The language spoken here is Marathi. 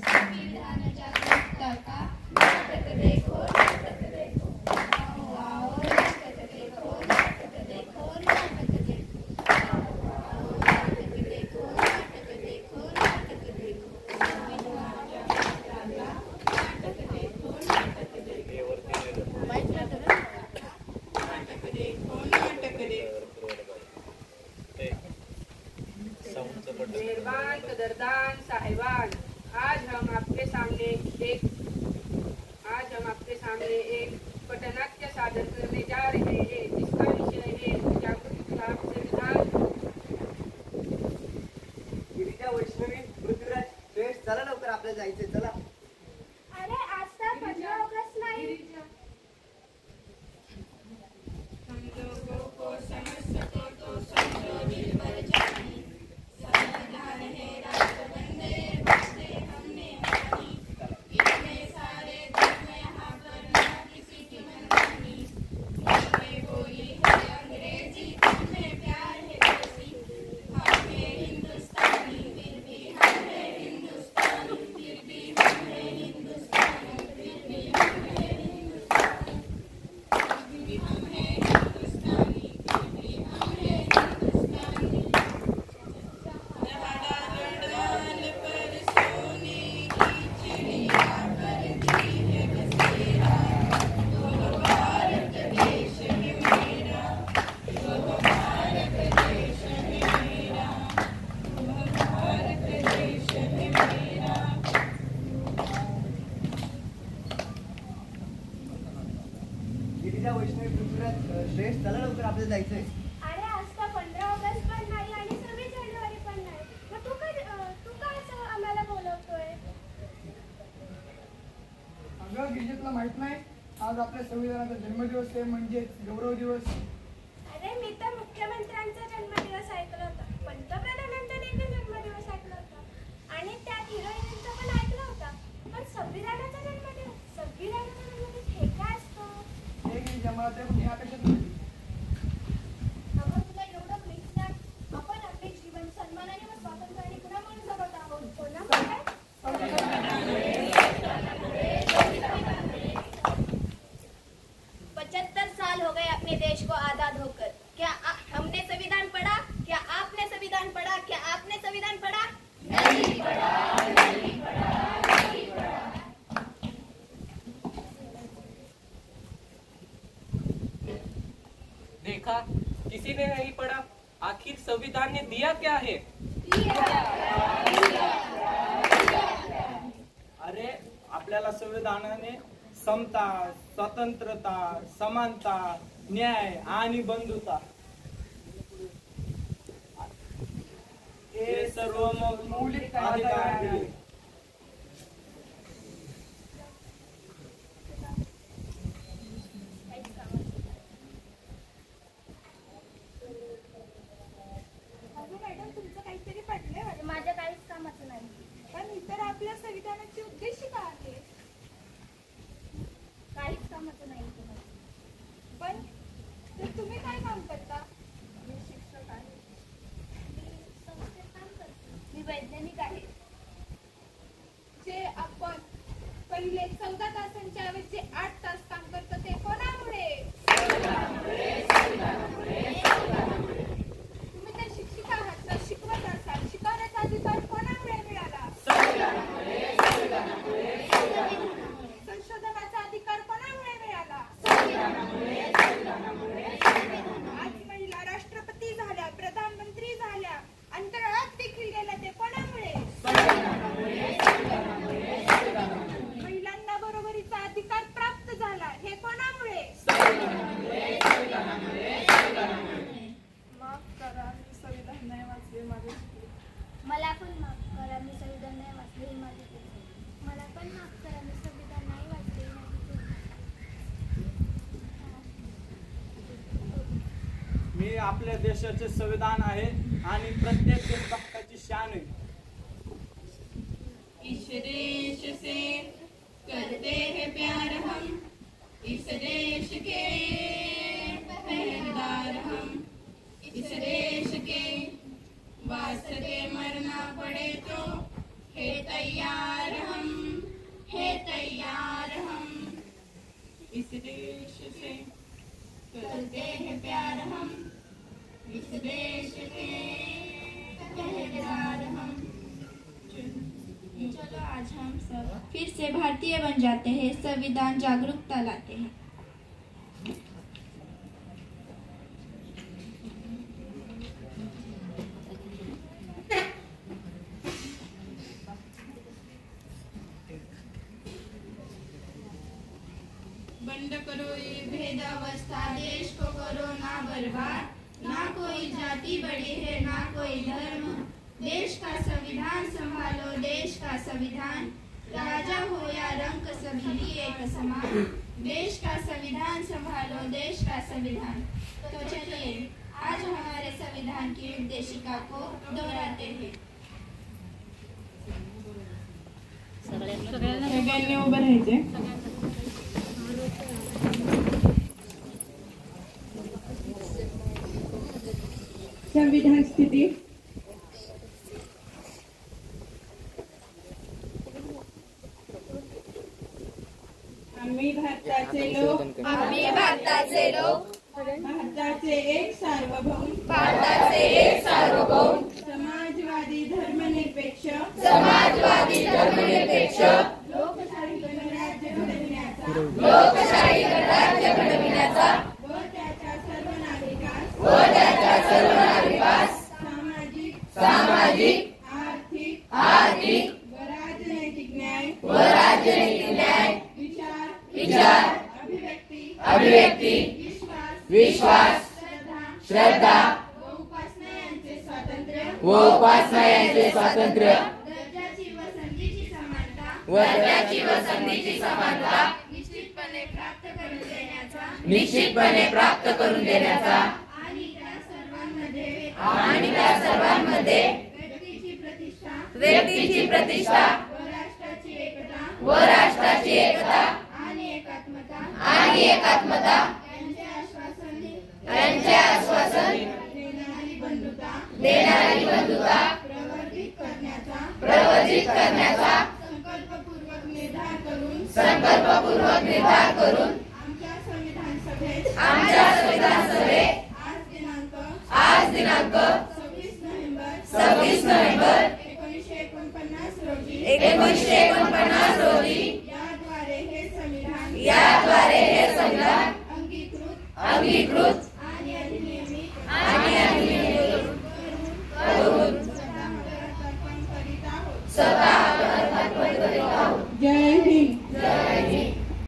संविधान जागरूकता का नाटक देखो, नाटक देखो, आओ आओ नाटक देखो, नाटक देखो, नाटक देखो, आओ आओ नाटक देखो, नाटक देखो, नाटक देखो, संविधान जागरूकता का नाटक देखो, नाटक देखो, नाटक देखो, नाटक देखो। मेहरबान कदरदान साहिबान, आज हम आपके सामने एक पटनाट्य सादर करने जा रहे हैं जिसका विषय है जागरूकता संविधान। गिरिजा, वैष्णवी, पृथ्वीराज, श्रेष्ठ, चला लवकर आपल्याला जायचंय, चला. अरे आज तर 15 ऑगस्ट नाही. हम लोगों को समझ सको तो समझो दिल भर जानी, संविधान है राष्ट्र वंदे वंदे हमने मानी, इतने सारे धर्म यहाँ पर ना किसी की मनमानी, हमें बोली है अंग्रेजी हमें प्यार है देसी, हम है हिंदुस्तानी फिर भी हम है हिंदुस्तानी, फिर भी हम है हिंदुस्तानी, फिर भी हम है हिंदुस्तानी, फिर भी हम है हिंदुस्तानी, फिर भी हम है हिंदुस्तानी। लहरा लड़ान पर सोने की चिड़िया करती है बसेरा, वो भारत देश है मेरा, वो भारत देश है मेरा, वो भारत देश है मेरा। गिरिजा, वैष्णवी, पृथ्वीराज, श्रेष्ठ, चला लवकर आपल्याला जायचंय. अरे आज तर 15 ऑगस्ट पण नाही आणि 26 जानेवारी पण नाही, मग तू काय असं आम्हाला बोलवतोय? अगं गिरिजा, तुला माहित नाही आज आपल्या संविधानाचा जन्मदिवस आहे, म्हणजेच गौरव दिवस. अरे मी तर मुख्यमंत्र्यांचा जन्मदिवस ऐकला होता, पंतप्रधानांचा देखील जन्मदिवस ऐकला होता आणि त्यात हिरोईनचा पण ऐकला होता, पण संविधानाचा जन्मदिवस हे काय असतं? हे गिरिजा, मला ते पण यापेक्षा नाही. अगं तुला एवढं माहित नाही, आपण आपले जीवन सन्मानाने व स्वातंत्र्याने कुणामुळे जगत आहोत? कोणामुळे? 75 साल हो गए अपने देश को आजाद होकर, क्या हमने संविधान पढ़ा? क्या आपने संविधान पढ़ा? क्या आपने संविधान पढ़ा? नहीं पढ़ा, नहीं पढ़ा, नहीं पढ़ा। देखा, किसी ने नहीं पढ़ा. आखिर संविधान ने दिया क्या है? अरे आपल्याला संविधानाने समता, स्वतंत्रता, समानता, न्याय आणि बंधुता हे सर्व मौलिक अधिकार दिले. मॅडम तुमचं काहीतरी पडलंय, माझ्या काहीच कामाचं नाही. पण इतर आपल्या संविधानाचे उद्देश काय आहे? काहीच कामाचं नाही तुम्हाला. पण तर तुम्ही काय काम करता? मी शिक्षक आहे. मी संस्थेत काम करते. मी वैज्ञानिक आहे. जे आपण पहिले 14 तासांच्या ऐवजी 8 तास काम करतो ते कोणामुळे? तुम्ही तर शिक्षिका आहात, तर शिकवत असाल, शिकवण्याचा अधिकार कोणामुळे मिळाला? संशोधनाचा अधिकार कोणामुळे मिळाला? आज महिला राष्ट्रपती झाल्या, प्रधानमंत्री झाल्या, अंतराळात देखील गेल्या, ते कोणामुळे? महिलांना बरोबरीचा अधिकार प्राप्त झाला, हे कोणामुळे? माफ करा, मी संविधान नाही वाचले, माझे चुकले. मला पण माफ करा, मी संविधान नाही वाचले, ही माझी चूक आहे. मला पण माफ करा, मी संविधान नाही वाचले, ही माझी चूक आहे. मी आपल्या देशाचे संविधान आहे आणि प्रत्येक देशभक्ताची शान आहे. इस देश से करते हैं प्यार हम, इस देश के पहरेदार हम, इस देश के वास्ते मरना पड़े तो है तैयार हम। देश से करते हैं प्यार हम, इस देश के पहरेदार हम। चलो आज हम सब फिर से भारतीय बन जाते हैं, संविधान जागरूकता लाते हैं। बंद करो ये भेदावस्था, देश को करो ना बर्बाद, ना कोई जाति बड़ी है ना कोई धर्म, देश का संविधान संभालो, देश का संविधान, राजा हो या रंक सभी एक समान, देश का संविधान संभालो, देश का संविधान। तो चलिए आज हमारे संविधान की उद्देशिका को दोहराते हैं। सगळ्यांनी उभं राहायचे। संविधान स्थिती। आम्ही भारताचे लोक, भारताचे एक सार्वभौम, समाजवादी धर्मनिरपेक्ष, लोकशाही गणराज्य घडविण्याचा व त्याच्या सर्व नागरिकास सामाजिक, आर्थिक व राजनैतिक न्याय, विचार, अभिव्यक्ती, विश्वास, श्रद्धा व उपासना यांचे स्वातंत्र्य, दर्जाची व संधीची समानता निश्चितपणे प्राप्त करून देण्याचा आणि त्या सर्वांमध्ये व्यक्तीची प्रतिष्ठा व राष्ट्राची एकता आणि एकात्मता यांचे आश्वासन देणारी बंधुता प्रवर्धित करण्याचा संकल्पपूर्वक निर्धार करून आमच्या संविधान सभेत आज दिनांक 26 नोव्हेंबर 1949 रोजी याद्वारे हे संविधान अंगीकृत आणि अधिनियमित करून स्वतः